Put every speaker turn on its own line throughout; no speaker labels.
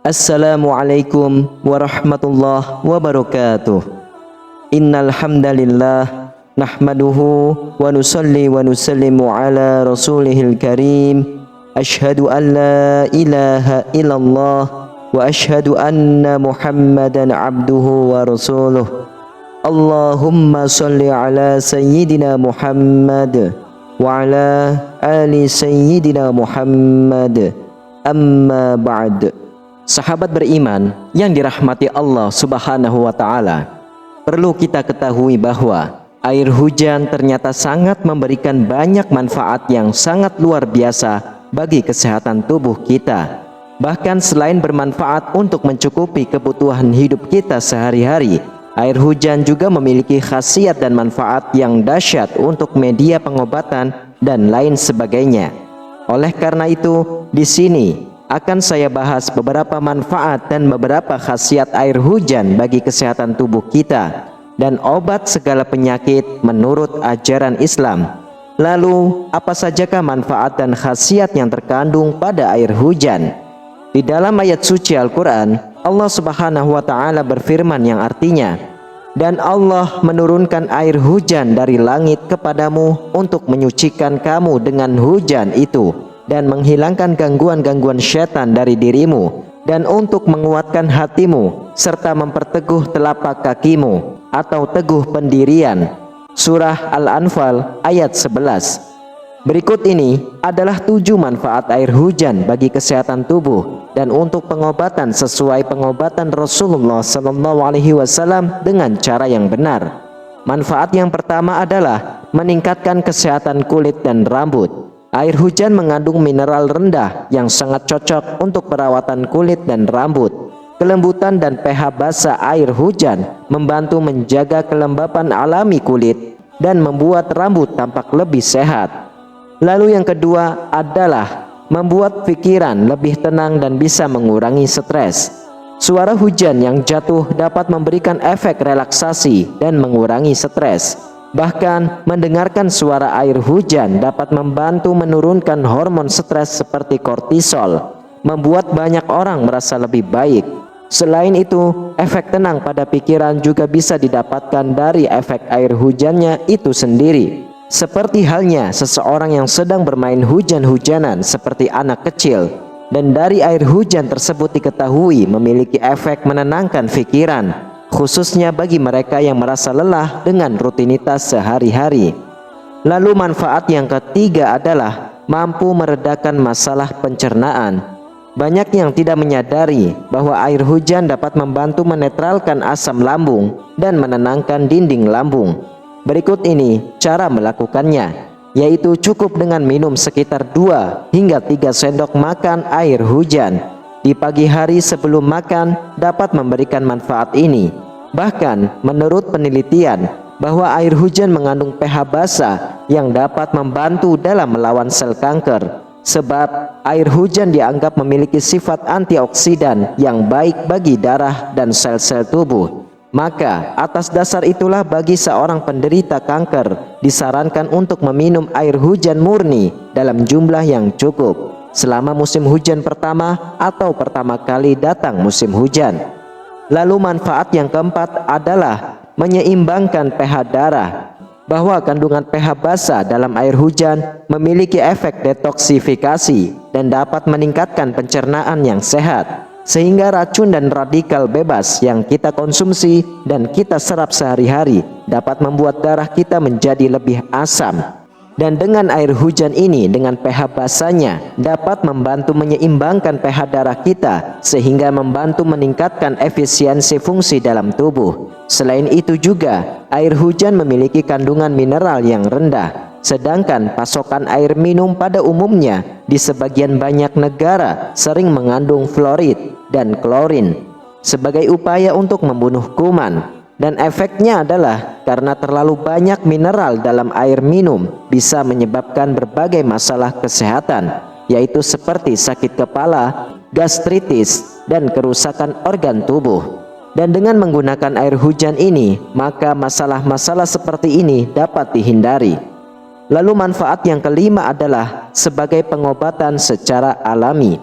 Assalamualaikum warahmatullahi wabarakatuh. Innal hamdalillah nahmaduhu wa nusalli wa nusallimu ala rasulihil karim. Asyhadu an la ilaha illallah wa asyhadu anna Muhammadan abduhu wa rasuluh. Allahumma salli ala sayyidina Muhammad wa ala ali sayyidina Muhammad. Amma ba'd. Sahabat beriman yang dirahmati Allah Subhanahu wa taala, perlu kita ketahui bahwa air hujan ternyata sangat memberikan banyak manfaat yang sangat luar biasa bagi kesehatan tubuh kita. Bahkan selain bermanfaat untuk mencukupi kebutuhan hidup kita sehari-hari, air hujan juga memiliki khasiat dan manfaat yang dahsyat untuk media pengobatan dan lain sebagainya. Oleh karena itu, di sini akan saya bahas beberapa manfaat dan beberapa khasiat air hujan bagi kesehatan tubuh kita dan obat segala penyakit menurut ajaran Islam. Lalu, apa sajakah manfaat dan khasiat yang terkandung pada air hujan? Di dalam ayat suci Al-Quran, Allah Subhanahu wa taala berfirman yang artinya, "Dan Allah menurunkan air hujan dari langit kepadamu untuk menyucikan kamu dengan hujan itu dan menghilangkan gangguan-gangguan syaitan dari dirimu, dan untuk menguatkan hatimu serta memperteguh telapak kakimu," atau teguh pendirian. Surah Al-Anfal ayat 11. Berikut ini adalah 7 manfaat air hujan bagi kesehatan tubuh dan untuk pengobatan sesuai pengobatan Rasulullah SAW dengan cara yang benar. Manfaat yang pertama adalah meningkatkan kesehatan kulit dan rambut. Air hujan mengandung mineral rendah yang sangat cocok untuk perawatan kulit dan rambut. Kelembutan dan pH basa air hujan membantu menjaga kelembapan alami kulit dan membuat rambut tampak lebih sehat. Lalu yang kedua adalah membuat pikiran lebih tenang dan bisa mengurangi stres. Suara hujan yang jatuh dapat memberikan efek relaksasi dan mengurangi stres. Bahkan mendengarkan suara air hujan dapat membantu menurunkan hormon stres seperti kortisol, membuat banyak orang merasa lebih baik. Selain itu, efek tenang pada pikiran juga bisa didapatkan dari efek air hujannya itu sendiri. Seperti halnya seseorang yang sedang bermain hujan-hujanan seperti anak kecil, dan dari air hujan tersebut diketahui memiliki efek menenangkan pikiran, khususnya bagi mereka yang merasa lelah dengan rutinitas sehari-hari. Lalu manfaat yang ketiga adalah mampu meredakan masalah pencernaan. Banyak yang tidak menyadari bahwa air hujan dapat membantu menetralkan asam lambung dan menenangkan dinding lambung. Berikut ini cara melakukannya, yaitu cukup dengan minum sekitar 2 hingga 3 sendok makan air hujan di pagi hari sebelum makan dapat memberikan manfaat ini. Bahkan menurut penelitian bahwa air hujan mengandung pH basa yang dapat membantu dalam melawan sel kanker, sebab air hujan dianggap memiliki sifat antioksidan yang baik bagi darah dan sel-sel tubuh. Maka atas dasar itulah bagi seorang penderita kanker disarankan untuk meminum air hujan murni dalam jumlah yang cukup selama musim hujan pertama atau pertama kali datang musim hujan. Lalu manfaat yang keempat adalah menyeimbangkan pH darah. Bahwa kandungan pH basa dalam air hujan memiliki efek detoksifikasi dan dapat meningkatkan pencernaan yang sehat, sehingga racun dan radikal bebas yang kita konsumsi dan kita serap sehari-hari dapat membuat darah kita menjadi lebih asam. Dan dengan air hujan ini dengan pH basanya dapat membantu menyeimbangkan pH darah kita sehingga membantu meningkatkan efisiensi fungsi dalam tubuh. Selain itu juga air hujan memiliki kandungan mineral yang rendah, sedangkan pasokan air minum pada umumnya di sebagian banyak negara sering mengandung fluorid dan klorin sebagai upaya untuk membunuh kuman. Dan efeknya adalah karena terlalu banyak mineral dalam air minum bisa menyebabkan berbagai masalah kesehatan, yaitu seperti sakit kepala, gastritis, dan kerusakan organ tubuh. Dan dengan menggunakan air hujan ini, maka masalah-masalah seperti ini dapat dihindari. Lalu manfaat yang kelima adalah sebagai pengobatan secara alami.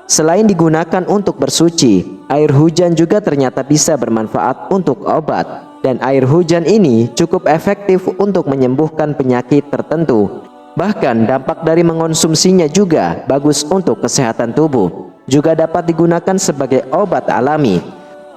Selain digunakan untuk bersuci, air hujan juga ternyata bisa bermanfaat untuk obat. Dan air hujan ini cukup efektif untuk menyembuhkan penyakit tertentu. Bahkan dampak dari mengonsumsinya juga bagus untuk kesehatan tubuh. Juga dapat digunakan sebagai obat alami.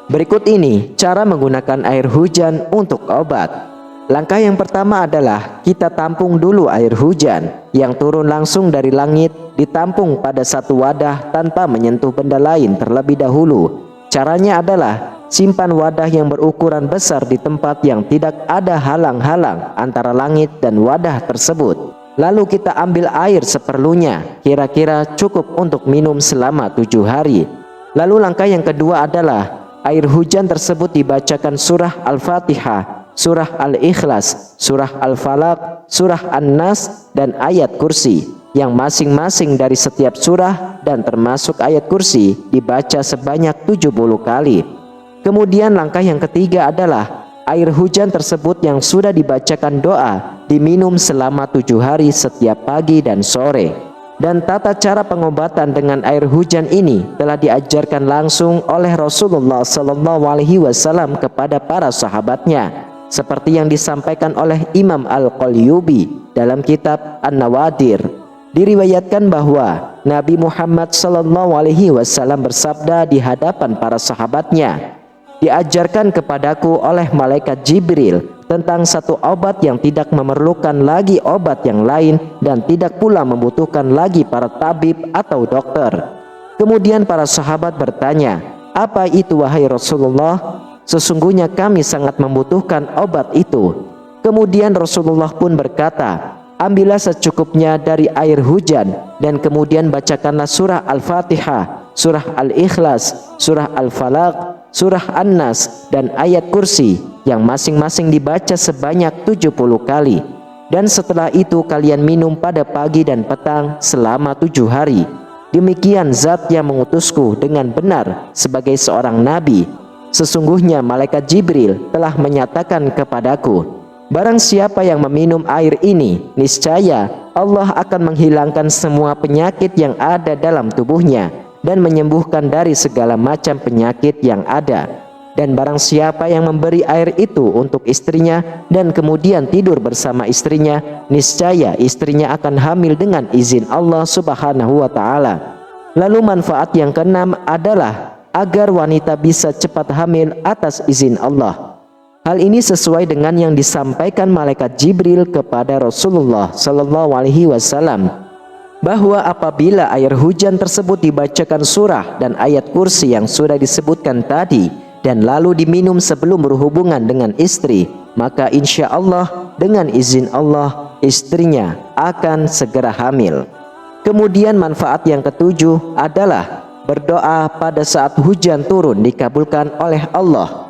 Berikut ini cara menggunakan air hujan untuk obat. Langkah yang pertama adalah kita tampung dulu air hujan yang turun langsung dari langit, ditampung pada satu wadah tanpa menyentuh benda lain terlebih dahulu. Caranya adalah simpan wadah yang berukuran besar di tempat yang tidak ada halang-halang antara langit dan wadah tersebut. Lalu kita ambil air seperlunya, kira-kira cukup untuk minum selama 7 hari. Lalu langkah yang kedua adalah air hujan tersebut dibacakan surah Al-Fatihah, surah Al-Ikhlas, surah Al-Falaq, surah An-Nas, dan ayat kursi, yang masing-masing dari setiap surah dan termasuk ayat kursi dibaca sebanyak 70 kali. Kemudian langkah yang ketiga adalah air hujan tersebut yang sudah dibacakan doa diminum selama 7 hari setiap pagi dan sore. Dan tata cara pengobatan dengan air hujan ini telah diajarkan langsung oleh Rasulullah SAW kepada para sahabatnya, seperti yang disampaikan oleh Imam Al-Qalyubi dalam kitab An-Nawadir. Diriwayatkan bahwa Nabi Muhammad SAW bersabda di hadapan para sahabatnya, "Diajarkan kepadaku oleh malaikat Jibril tentang satu obat yang tidak memerlukan lagi obat yang lain dan tidak pula membutuhkan lagi para tabib atau dokter." Kemudian para sahabat bertanya, "Apa itu wahai Rasulullah? Sesungguhnya kami sangat membutuhkan obat itu." Kemudian Rasulullah pun berkata, "Ambillah secukupnya dari air hujan dan kemudian bacakanlah surah Al-Fatihah, surah Al-Ikhlas, surah Al-Falaq, surah An-Nas, dan ayat kursi yang masing-masing dibaca sebanyak 70 kali. Dan setelah itu kalian minum pada pagi dan petang selama 7 hari. Demikian zat yang mengutusku dengan benar sebagai seorang nabi. Sesungguhnya malaikat Jibril telah menyatakan kepadaku, barang siapa yang meminum air ini, niscaya Allah akan menghilangkan semua penyakit yang ada dalam tubuhnya dan menyembuhkan dari segala macam penyakit yang ada. Dan barang siapa yang memberi air itu untuk istrinya dan kemudian tidur bersama istrinya, niscaya istrinya akan hamil dengan izin Allah Subhanahu wa Ta'ala." Lalu manfaat yang keenam adalah agar wanita bisa cepat hamil atas izin Allah. Hal ini sesuai dengan yang disampaikan malaikat Jibril kepada Rasulullah SAW, bahwa apabila air hujan tersebut dibacakan surah dan ayat kursi yang sudah disebutkan tadi dan lalu diminum sebelum berhubungan dengan istri, maka insya Allah dengan izin Allah istrinya akan segera hamil. Kemudian manfaat yang ketujuh adalah berdoa pada saat hujan turun dikabulkan oleh Allah.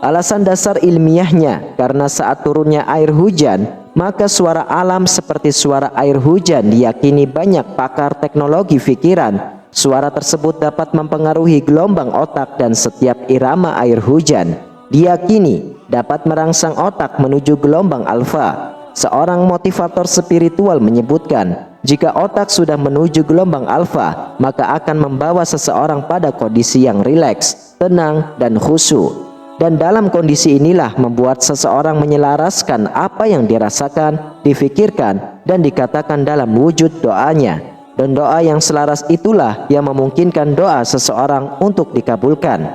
Alasan dasar ilmiahnya, karena saat turunnya air hujan, maka suara alam seperti suara air hujan diyakini banyak pakar teknologi pikiran. Suara tersebut dapat mempengaruhi gelombang otak dan setiap irama air hujan diyakini dapat merangsang otak menuju gelombang alfa. Seorang motivator spiritual menyebutkan, jika otak sudah menuju gelombang alfa, maka akan membawa seseorang pada kondisi yang rileks, tenang, dan khusyuk. Dan dalam kondisi inilah membuat seseorang menyelaraskan apa yang dirasakan, difikirkan, dan dikatakan dalam wujud doanya. Dan doa yang selaras itulah yang memungkinkan doa seseorang untuk dikabulkan.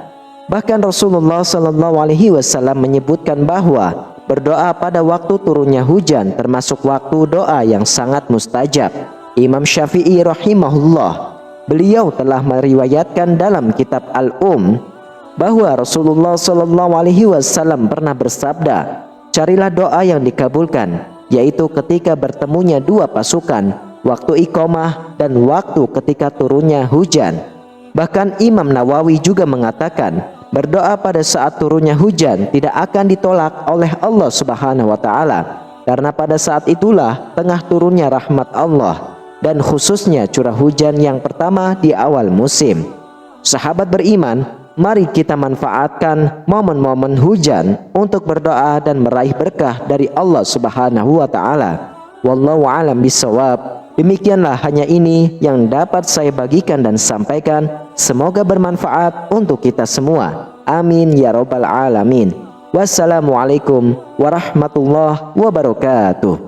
Bahkan Rasulullah SAW menyebutkan bahwa berdoa pada waktu turunnya hujan termasuk waktu doa yang sangat mustajab. Imam Syafi'i rahimahullah, beliau telah meriwayatkan dalam kitab bahwa Rasulullah SAW pernah bersabda, "Carilah doa yang dikabulkan, yaitu ketika bertemunya dua pasukan, waktu iqamah dan waktu ketika turunnya hujan." Bahkan Imam Nawawi juga mengatakan, berdoa pada saat turunnya hujan tidak akan ditolak oleh Allah Subhanahu wa Ta'ala, karena pada saat itulah tengah turunnya rahmat Allah, dan khususnya curah hujan yang pertama di awal musim. Sahabat beriman, mari kita manfaatkan momen-momen hujan untuk berdoa dan meraih berkah dari Allah Subhanahu wa Ta'ala. Wallahu a'lam bishawab. Demikianlah hanya ini yang dapat saya bagikan dan sampaikan. Semoga bermanfaat untuk kita semua. Amin ya robbal alamin. Wassalamualaikum warahmatullahi wabarakatuh.